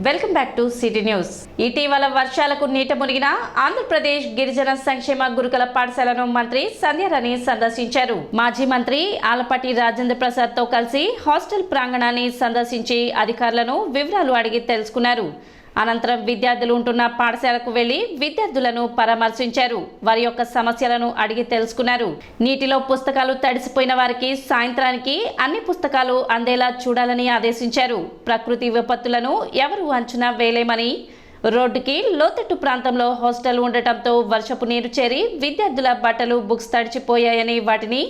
Welcome back to city news. ఇటీవల వర్షాలకు నీట మునిగిన ఆంధ్రప్రదేశ్ గిరిజన సంక్షేమ గురుకుల పాఠశాలను మంత్రి సంధ్యారాణి సందర్శించారు. మాజీ మంత్రి ఆలపాటి రాజేంద్ర ప్రసాద్ తో కలిసి హాస్టల్ ప్రాంగణాన్ని సందర్శించి అధికారులను వివరాలు అడిగి తెలుసుకున్నారు. అనంతరం విద్యార్థులు ఉంటున్న పాఠశాలకు వెళ్లి విద్యార్థులను పరామర్శించారు. వారి యొక్క సమస్యలను అడిగి తెలుసుకున్నారు. నీటిలో పుస్తకాలు తడిసిపోయిన వారికి సాయంత్రానికి అన్ని పుస్తకాలు అందేలా చూడాలని ఆదేశించారు. ప్రకృతి విపత్తులను ఎవరు అంచనా వేయలేమని, రోడ్డుకి లోతట్టు ప్రాంతంలో హాస్టల్ ఉండటంతో వర్షపు నీరు చేరి విద్యార్థుల బట్టలు, బుక్స్ తడిచిపోయాయని వాటిని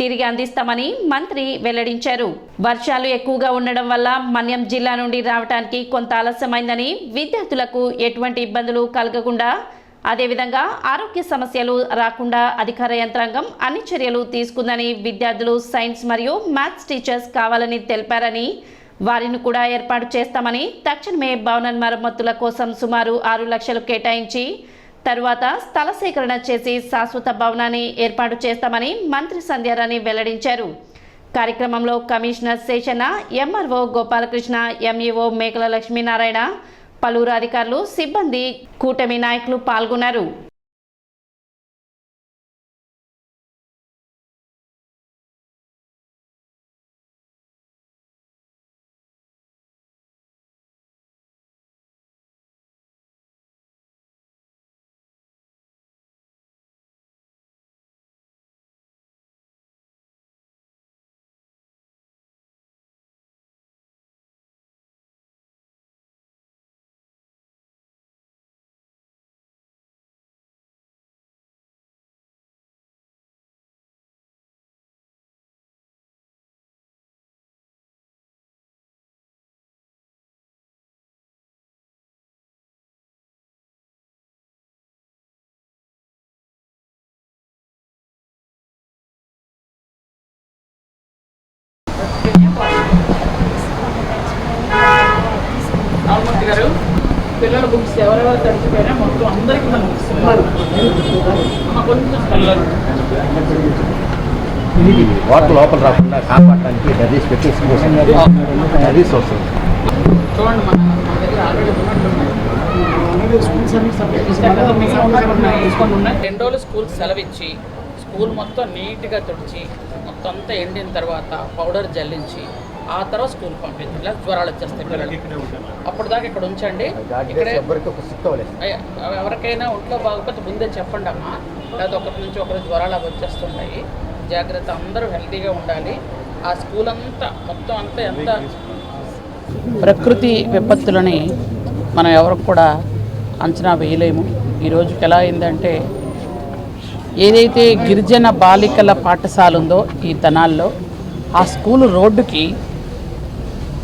తిరిగి అందిస్తామని మంత్రి వెల్లడించారు. వర్షాలు ఎక్కువగా ఉండడం వల్ల మన్యం జిల్లా నుండి రావడానికి కొంత ఆలస్యమైందని, విద్యార్థులకు ఎటువంటి ఇబ్బందులు కలగకుండా అదేవిధంగా ఆరోగ్య సమస్యలు రాకుండా అధికార యంత్రాంగం అన్ని చర్యలు తీసుకుందని, విద్యార్థులు సైన్స్ మరియు మ్యాథ్స్ టీచర్స్ కావాలని తెలిపారని, వారిని కూడా ఏర్పాటు చేస్తామని, తక్షణమే భవన మరమ్మతుల కోసం సుమారు 6 లక్షలు కేటాయించి తరువాత స్థల సేకరణ చేసి శాశ్వత భవనాన్ని ఏర్పాటు చేస్తామని మంత్రి సంధ్యారాణి వెల్లడించారు. కార్యక్రమంలో commissioner Seshanna, MRO Gopalakrishna, MEO మేకల లక్ష్మీనారాయణ, పలువురు అధికారులు, సిబ్బంది, కూటమి నాయకులు పాల్గొన్నారు. గారు పిల్లల బుక్స్ ఎవరెవరు తడిచిపోయినా మొత్తం అందరికీ మనం ఇస్తున్నారు. వాటర్ లోపల రాకుండా కాపాడడానికి నదీస్ పెట్టేసి నదీస్ వస్తుంది. చూడండి, మన దగ్గర ఆల్రెడీ ఉన్నట్టున్నాయి. 2 రోజులు స్కూల్ సెలవిచ్చి స్కూల్ మొత్తం నీట్గా తుడిచి మొత్తం అంతా ఎండిన తర్వాత పౌడర్ జల్లించి ఆ తర్వాత స్కూల్ పంపించి, ఇలా జ్వరాలు వచ్చేస్తాయి పిల్లలు. అప్పుడు దాకా ఇక్కడ ఉంచండి. ఇక్కడే ఎవరికైనా ఒంట్లో బాగోకపోతే ముందే చెప్పండి అమ్మా, లేదా ఒకరి నుంచి ఒకరు జ్వరాలు అవి వచ్చేస్తుంటాయి. జాగ్రత్త, అందరూ హెల్తీగా ఉండాలి. ఆ స్కూల్ అంతా మొత్తం అంతా ఎంత ప్రకృతి విపత్తులని మనం ఎవరికి కూడా అంచనా వేయలేము. ఈరోజుకి ఎలా అయిందంటే, ఏదైతే గిరిజన బాలికల పాఠశాల ఉందో ఈ తెనాల్లో, ఆ స్కూలు రోడ్డుకి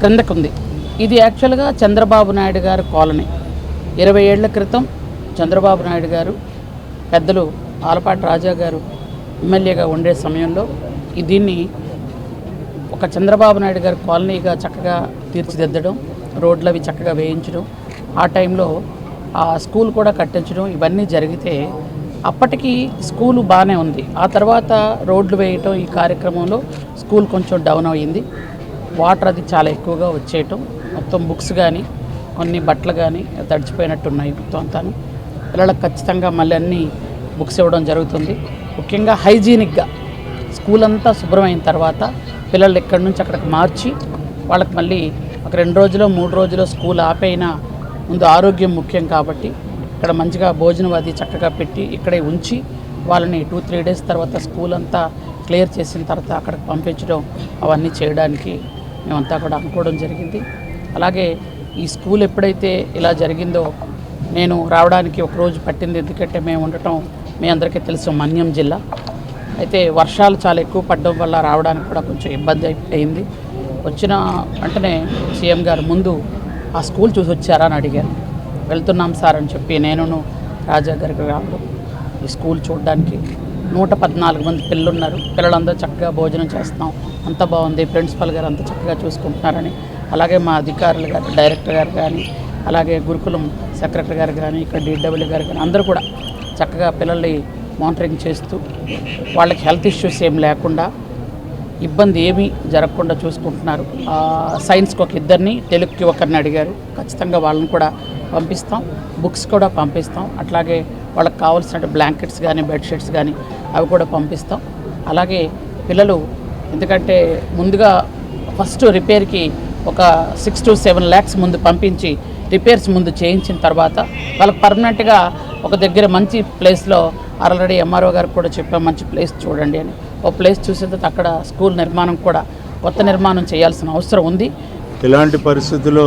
క్రిందకుంది. ఇది యాక్చువల్గా చంద్రబాబు నాయుడు గారు కాలనీ. 20 ఏళ్ల క్రితం చంద్రబాబు నాయుడు గారు, పెద్దలు ఆలపాటి రాజా గారు ఎమ్మెల్యేగా ఉండే సమయంలో దీన్ని ఒక చంద్రబాబు నాయుడు గారు కాలనీగా చక్కగా తీర్చిదిద్దడం, రోడ్లు అవి చక్కగా వేయించడం, ఆ టైంలో ఆ స్కూల్ కూడా కట్టించడం, ఇవన్నీ జరిగితే అప్పటికి స్కూలు బాగానే ఉంది. ఆ తర్వాత రోడ్లు వేయటం, ఈ కార్యక్రమంలో స్కూల్ కొంచెం డౌన్ అయ్యింది. వాటర్ అది చాలా ఎక్కువగా వచ్చేయటం, మొత్తం బుక్స్ కానీ కొన్ని బట్టలు కానీ తడిచిపోయినట్టున్నాయి మొత్తం అంతాను. పిల్లలకు ఖచ్చితంగా మళ్ళీ అన్నీ బుక్స్ ఇవ్వడం జరుగుతుంది. ముఖ్యంగా హైజీనిక్గా స్కూల్ అంతా శుభ్రమైన తర్వాత పిల్లలు ఎక్కడి నుంచి అక్కడికి మార్చి వాళ్ళకి మళ్ళీ ఒక 2 రోజులు 3 రోజులు స్కూల్ ఆపైనా ముందు ఆరోగ్యం ముఖ్యం కాబట్టి ఇక్కడ మంచిగా భోజనం అది చక్కగా పెట్టి ఇక్కడే ఉంచి వాళ్ళని 2-3 డేస్ తర్వాత స్కూల్ అంతా క్లియర్ చేసిన తర్వాత అక్కడికి పంపించడం, అవన్నీ చేయడానికి మేమంతా కూడా అనుకోవడం జరిగింది. అలాగే ఈ స్కూల్ ఎప్పుడైతే ఇలా జరిగిందో నేను రావడానికి ఒక రోజు పట్టింది. ఎందుకంటే మేము ఉండటం మీ అందరికీ తెలుసు మన్యం జిల్లా. అయితే వర్షాలు చాలా ఎక్కువ పడడం వల్ల రావడానికి కూడా కొంచెం ఇబ్బంది అయింది. వచ్చిన వెంటనే సీఎం గారు ముందు ఆ స్కూల్ చూసి వచ్చారా అని అడిగారు. వెళ్తున్నాం సార్ అని చెప్పి నేను రాజా గారికి రావడం, ఈ స్కూల్ చూడడానికి 114 మంది పిల్లలు ఉన్నారు. పిల్లలందరూ చక్కగా భోజనం చేస్తున్నాం, అంత బాగుంది, ప్రిన్సిపల్ గారు అంత చక్కగా చూసుకుంటున్నారని, అలాగే మా అధికారులు గారు, డైరెక్టర్ గారు కానీ, అలాగే గురుకులం సెక్రటరీ గారు కానీ, ఇక్కడ DW గారు కానీ అందరూ కూడా చక్కగా పిల్లల్ని మానిటరింగ్ చేస్తూ వాళ్ళకి హెల్త్ ఇష్యూస్ ఏం లేకుండా ఇబ్బంది ఏమీ జరగకుండా చూసుకుంటున్నారు. సైన్స్కి ఒక ఇద్దరిని, తెలుగుకి ఒకరిని అడిగారు. ఖచ్చితంగా వాళ్ళని కూడా పంపిస్తాం, బుక్స్ కూడా పంపిస్తాం. అట్లాగే వాళ్ళకి కావాల్సిన బ్లాంకెట్స్ కానీ బెడ్షీట్స్ కానీ అవి కూడా పంపిస్తాం. అలాగే పిల్లలు ఎందుకంటే ముందుగా ఫస్ట్ రిపేర్కి ఒక 6 to 7 lakhs ముందు పంపించి రిపేర్స్ ముందు చేయించిన తర్వాత వాళ్ళకి పర్మనెంట్గా ఒక దగ్గర మంచి ప్లేస్లో ఆల్రెడీ ఎంఆర్ఓ గారికి కూడా చెప్పాం, మంచి ప్లేస్ చూడండి అని. ఒక ప్లేస్ చూసిన తర్వాత అక్కడ స్కూల్ నిర్మాణం కూడా కొత్త నిర్మాణం చేయాల్సిన అవసరం ఉంది. ఇలాంటి పరిస్థితుల్లో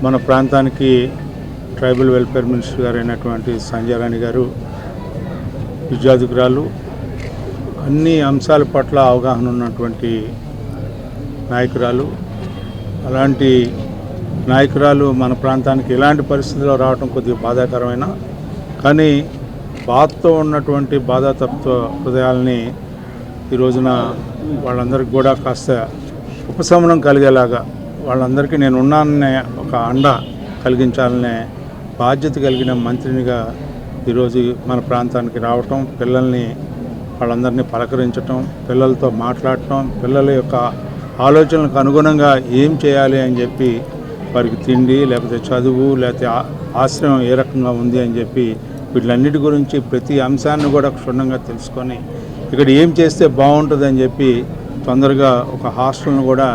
మన ప్రాంతానికి ట్రైబల్ వెల్ఫేర్ మినిస్టర్ గారు అయినటువంటి సంధ్యా రాణి గారు విద్యార్థికురాలు, అన్ని అంశాల పట్ల అవగాహన ఉన్నటువంటి నాయకురాలు. అలాంటి నాయకురాలు మన ప్రాంతానికి ఇలాంటి పరిస్థితుల్లో రావడం కొద్దిగా బాధాకరమైన, కానీ బాధతో ఉన్నటువంటి బాధాతత్వ హృదయాల్ని ఈ రోజున వాళ్ళందరికీ కూడా కాస్త ఉపశమనం కలిగేలాగా వాళ్ళందరికీ నేను ఉన్నాననే ఒక అండ కలిగించాలనే బాధ్యత కలిగిన మంత్రినిగా ఈరోజు మన ప్రాంతానికి రావటం, పిల్లల్ని వాళ్ళందరినీ పలకరించటం, పిల్లలతో మాట్లాడటం, పిల్లల యొక్క ఆలోచనలకు అనుగుణంగా ఏం చేయాలి అని చెప్పి వారికి తిండి లేకపోతే చదువు లేకపోతే ఆశ్రయం ఏ రకంగా ఉంది అని చెప్పి వీటిలన్నిటి గురించి ప్రతి అంశాన్ని కూడా క్షుణ్ణంగా తెలుసుకొని ఇక్కడ ఏం చేస్తే బాగుంటుందని చెప్పి తొందరగా ఒక హాస్టల్ను కూడా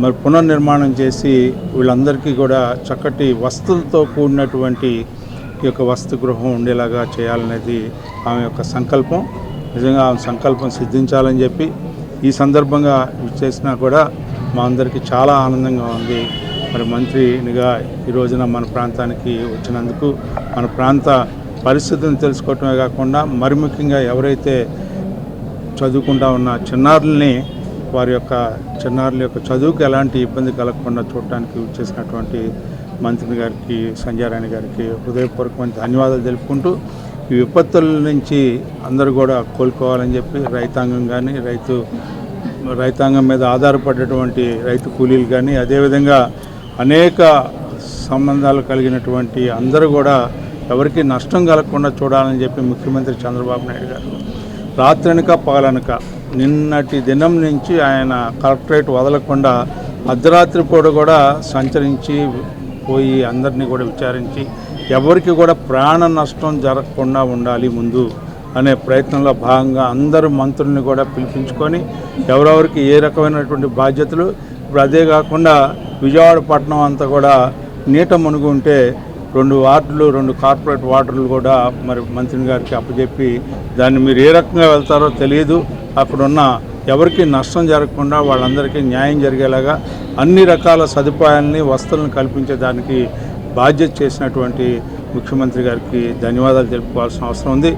మరి పునర్నిర్మాణం చేసి వీళ్ళందరికీ కూడా చక్కటి వస్తువులతో కూడినటువంటి ఈ యొక్క వసతి గృహం ఉండేలాగా చేయాలనేది ఆమె యొక్క సంకల్పం. నిజంగా ఆమె సంకల్పం సిద్ధించాలని చెప్పి ఈ సందర్భంగా చేసినా కూడా మా అందరికీ చాలా ఆనందంగా ఉంది. మరి మంత్రినిగా ఈ రోజున మన ప్రాంతానికి వచ్చినందుకు మన ప్రాంత పరిస్థితులను తెలుసుకోవటమే కాకుండా మరి ముఖ్యంగా ఎవరైతే చదువుకుంటా ఉన్న చిన్నారుల్ని వారి యొక్క చిన్నారుల యొక్క చదువుకు ఎలాంటి ఇబ్బంది కలగకుండా చూడటానికి వచ్చేసినటువంటి మంత్రి గారికి సంధ్యా రాణి గారికి హృదయపూర్వకమైన ధన్యవాదాలు తెలుపుకుంటూ ఈ విపత్తుల నుంచి అందరూ కూడా కోలుకోవాలని చెప్పి రైతాంగం కానీ రైతాంగం మీద ఆధారపడేటువంటి రైతు కూలీలు కానీ అదేవిధంగా అనేక సంబంధాలు కలిగినటువంటి అందరూ కూడా ఎవరికి నష్టం కలగకుండా చూడాలని చెప్పి ముఖ్యమంత్రి చంద్రబాబు నాయుడు గారు రాత్రనక పగలనక నిన్నటి దినం నుంచి ఆయన కలెక్టరేట్ వదలకుండా అర్ధరాత్రి పూట కూడా సంచరించి పోయి అందరినీ కూడా విచారించి ఎవరికి కూడా ప్రాణ నష్టం జరగకుండా ఉండాలి ముందు అనే ప్రయత్నంలో భాగంగా అందరూ మంత్రుల్ని కూడా పిలిపించుకొని ఎవరెవరికి ఏ రకమైనటువంటి బాధ్యతలు. ఇప్పుడు అదే కాకుండా విజయవాడ పట్టణం అంతా కూడా నీట మునిగి ఉంటే 2 వార్డులు 2 కార్పొరేట్ వార్డులు కూడా మరి మంత్రి గారికి అప్పచెప్పి దాన్ని మీరు ఏ రకంగా వెళ్తారో తెలియదు, అక్కడున్న ఎవరికి నష్టం జరగకుండా వాళ్ళందరికీ న్యాయం జరిగేలాగా అన్ని రకాల సదుపాయాలని వసతులను కల్పించేదానికి బాధ్యత చేసినటువంటి ముఖ్యమంత్రి గారికి ధన్యవాదాలు తెలుపుకోవాల్సిన అవసరం ఉంది.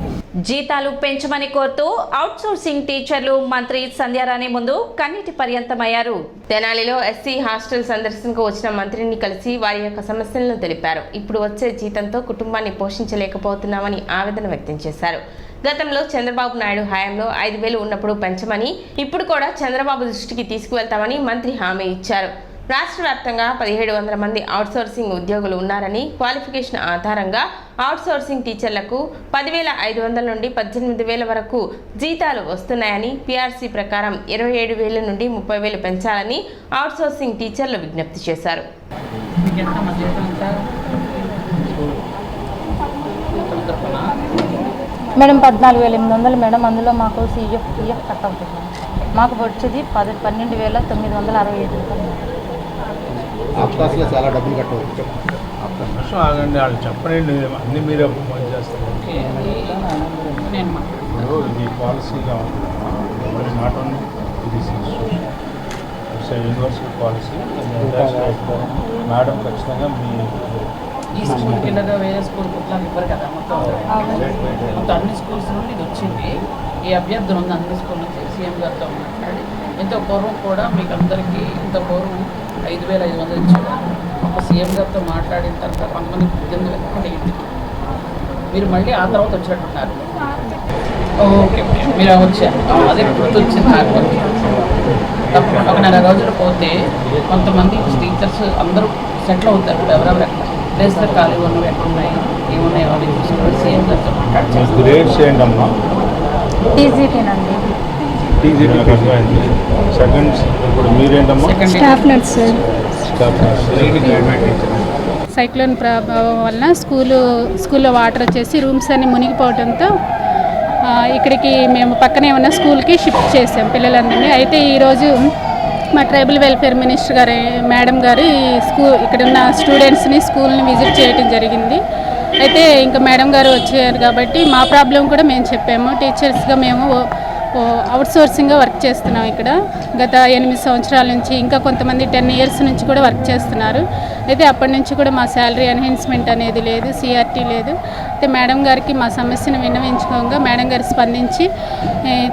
జీతాలు పెంచమని కోరుతూ అవుట్సోర్సింగ్ టీచర్లు మంత్రి సంధ్యా రాణి ముందు కన్నీటి పర్యంతమయ్యారు. తెనాలిలో ఎస్సీ హాస్టల్ సందర్శనకు వచ్చిన మంత్రిని కలిసి వారి యొక్క సమస్యలను తెలిపారు. ఇప్పుడు వచ్చే జీతంతో కుటుంబాన్ని పోషించలేకపోతున్నామని ఆవేదన వ్యక్తం చేశారు. గతంలో చంద్రబాబు నాయుడు హయాంలో 5,000 ఉన్నప్పుడు పెంచమని, ఇప్పుడు కూడా చంద్రబాబు దృష్టికి తీసుకువెళ్తామని మంత్రి హామీ ఇచ్చారు. రాష్ట్ర వ్యాప్తంగా 1,700 మంది అవుట్సోర్సింగ్ ఉద్యోగులు ఉన్నారని, క్వాలిఫికేషన్ ఆధారంగా అవుట్సోర్సింగ్ టీచర్లకు 10,500 నుండి 18,000 వరకు జీతాలు వస్తున్నాయని, పీఆర్సీ ప్రకారం 27,000 నుండి 30,000 పెంచాలని అవుట్సోర్సింగ్ టీచర్లు విజ్ఞప్తి చేశారు. Madam 14,800 madam. అందులో మాకు పిఎఫ్ కట్ అవుతుంది. మాకు వచ్చేది 12,965 రూపాయలు. చాలా డబ్బులు కట్టవచ్చు. ఆగండి, వాళ్ళు చెప్పండి, అన్ని మీరే ఫోన్ చేస్తారు. ఇది పాలసీగా ఉంది, not only universal policy. Madam ఖచ్చితంగా మీ ఈ స్కూల్ కిందగా వేరే స్కూల్ కుట్లాలు ఇవ్వరు కదా, మొత్తం అన్ని స్కూల్స్ నుండి ఇది వచ్చింది. ఈ అభ్యర్థులు ఉంది అన్ని స్కూల్ నుంచి సీఎం గారితో మాట్లాడి ఇంత పూర్వం కూడా మీకు అందరికీ ఇంత పూర్వం 5,500 ఇచ్చేవారు. ఒక సీఎం గారితో మాట్లాడిన తర్వాత కొంతమంది 18,000 కూడా ఇంటికి మీరు మళ్ళీ ఆ తర్వాత వచ్చినట్టున్నారు. ఓకే మీరు వచ్చారు, అదే గుర్తొచ్చింది నాకు. తప్పకుండా ఒక 4 రోజులు పోతే కొంతమంది టీచర్స్ అందరూ సెటిల్ అవుతారు. ఎవరెవరు ఎక్కడ ప్లేస్లో ఖాళీ ఉన్నవి ఎక్కడ ఉన్నాయి, ఏమున్నాయి అవి చూసుకుంటే సీఎం గారితో మాట్లాడుతుంది. టీజీటీనండి. TGT second. ఇప్పుడు మీరేంటమ్మా? Staff nurse sir. Staff nurse. Cyclone ప్రభావం వలన స్కూల్లో వాటర్ వచ్చేసి రూమ్స్ అన్ని మునిగిపోవడంతో ఇక్కడికి మేము పక్కనే ఉన్న స్కూల్కి షిఫ్ట్ చేసాం పిల్లలందరినీ. అయితే ఈరోజు మా ట్రైబల్ వెల్ఫేర్ మినిస్టర్ గారు మేడం గారు ఇక్కడ ఉన్న స్టూడెంట్స్ని స్కూల్ని విజిట్ చేయడం జరిగింది. అయితే ఇంకా మేడం గారు వచ్చారు కాబట్టి మా ప్రాబ్లం కూడా మేము చెప్పాము. టీచర్స్గా మేము అవుట్సోర్సింగ్గా వర్క్ చేస్తున్నాం ఇక్కడ గత 8 సంవత్సరాల నుంచి. ఇంకా కొంతమంది 10 ఇయర్స్ నుంచి కూడా వర్క్ చేస్తున్నారు. అయితే అప్పటి నుంచి కూడా మా శాలరీ ఎన్హాన్స్మెంట్ అనేది లేదు, సిఆర్టీ లేదు. అయితే మేడం గారికి మా సమస్యను విన్నవించుకోగా మేడం గారు స్పందించి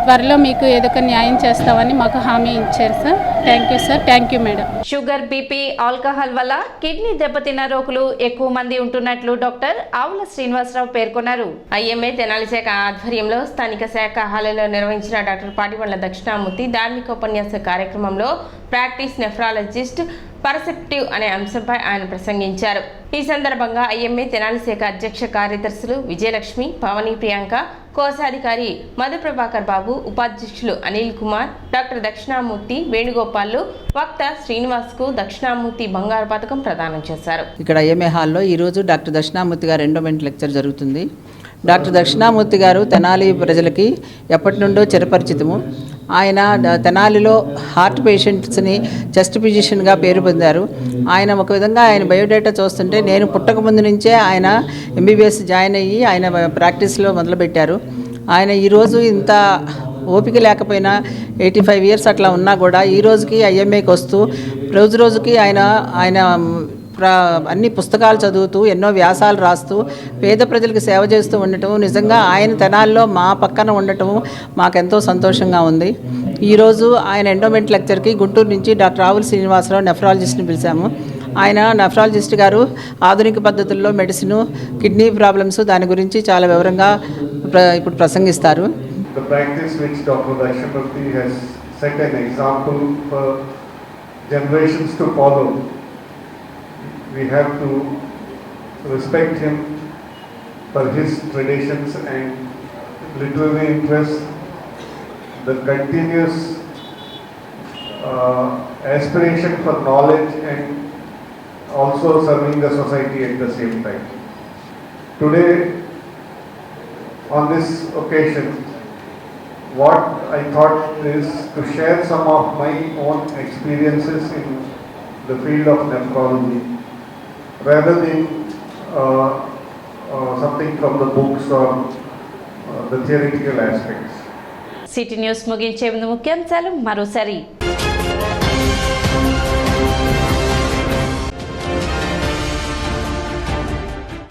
త్వరలో మీకు ఏదో ఒక న్యాయం చేస్తామని మాకు హామీ ఇచ్చారు sir. Thank you sir. Thank you madam. Sugar, BP, alcohol వల్ల కిడ్నీ దెబ్బతిన్న రోగులు ఎక్కువ మంది ఉంటున్నట్లు డాక్టర్ ఆవుల శ్రీనివాసరావు పేర్కొన్నారు. ఐఎంఏ తెనాలి శాఖ ఆధ్వర్యంలో స్థానిక శాఖ హాలులో నిర్వహించిన డాక్టర్ పాటిబండ్ల దక్షిణామూర్తి ధార్మిక ఉపన్యాస కార్యక్రమంలో ప్రాక్టీస్ నెఫ్రాలజిస్ట్ పర్సెప్టివ్ అనే అంశంపై ఆయన ప్రసంగించారు. ఈ సందర్భంగా ఐఎంఏ తెనాలి శాఖ అధ్యక్ష కార్యదర్శులు విజయలక్ష్మి, పవని ప్రియాంక, కోశాధికారి మధుప్రభాకర్ బాబు, ఉపాధ్యక్షులు అనిల్ కుమార్, డాక్టర్ దక్షిణామూర్తి, వేణుగోపాల్లు, వక్త శ్రీనివాస్కు దక్షిణామూర్తి బంగారు పథకం ప్రదానం చేశారు. ఇక్కడ ఐఎంఏ హాల్లో ఈరోజు డాక్టర్ దక్షిణామూర్తి గారు ఎండోమెంట్ లెక్చర్ జరుగుతుంది. డాక్టర్ దక్షిణామూర్తి గారు తెనాలి ప్రజలకి ఎప్పటి నుండో చిరపరిచితము. ఆయన తెనాలిలో హార్ట్ పేషెంట్స్ని చెస్ట్ ఫిజిషియన్గా పేరు పొందారు. ఆయన ఒక విధంగా ఆయన బయోడేటా చూస్తుంటే నేను పుట్టకముందు నుంచే ఆయన ఎంబీబీఎస్ జాయిన్ అయ్యి ఆయన ప్రాక్టీస్లో మొదలుపెట్టారు. ఆయన ఈరోజు ఇంత ఓపిక లేకపోయినా 85 ఇయర్స్ అట్లా ఉన్నా కూడా ఈ రోజుకి ఐఎంఏకి వస్తూ రోజుకి ఆయన అన్ని పుస్తకాలు చదువుతూ ఎన్నో వ్యాసాలు రాస్తూ పేద ప్రజలకు సేవ చేస్తూ ఉండటం, నిజంగా ఆయన తెనాల్లో మా పక్కన ఉండటం మాకెంతో సంతోషంగా ఉంది. ఈరోజు ఆయన ఎండోమెంట్ లెక్చర్కి గుంటూరు నుంచి డాక్టర్ ఆవుల శ్రీనివాసరావు నెఫ్రాలజిస్ట్ని పిలిచాము. ఆయన నెఫ్రాలజిస్ట్ గారు ఆధునిక పద్ధతుల్లో మెడిసిన్, కిడ్నీ ప్రాబ్లమ్స్ దాని గురించి చాలా వివరంగా ఇప్పుడు ప్రసంగిస్తారు. The practice which Dr. Dakshinamurti has set an example for generations to follow. We have to respect him for his traditions and literary interest, the continuous aspiration for knowledge and also serving the society at the same time. Today, on this occasion, what I thought is to share some of my own experiences in the field of nephrology, rather than something from the books or the theoretical aspects. City news ముగించే ముందు ముఖ్యాంశాలు మరోసారి.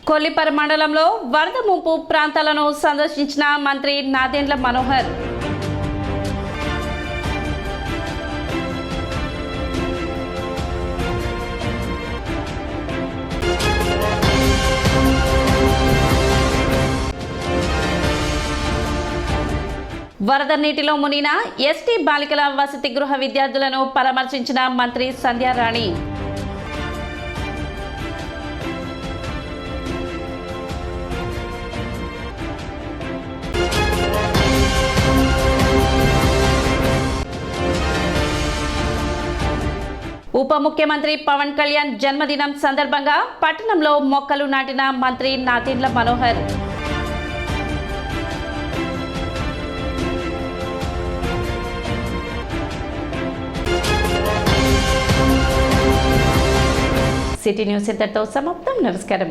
కొల్లిపర మండలంలో వరద ముంపు ప్రాంతాలను సందర్శించిన మంత్రి నాదెండ్ల మనోహర్. వరద నీటిలో మునిగిన ఎస్టీ బాలికల వసతి గృహ విద్యార్థులను పరామర్శించిన మంత్రి సంధ్యారాణి. ఉప ముఖ్యమంత్రి పవన్ కళ్యాణ్ జన్మదినం సందర్భంగా పట్టణంలో మొక్కలు నాటిన మంత్రి నాదెండ్ల మనోహర్. సిటీ న్యూస్ ఇంతటితో సమాప్తం. నమస్కారం.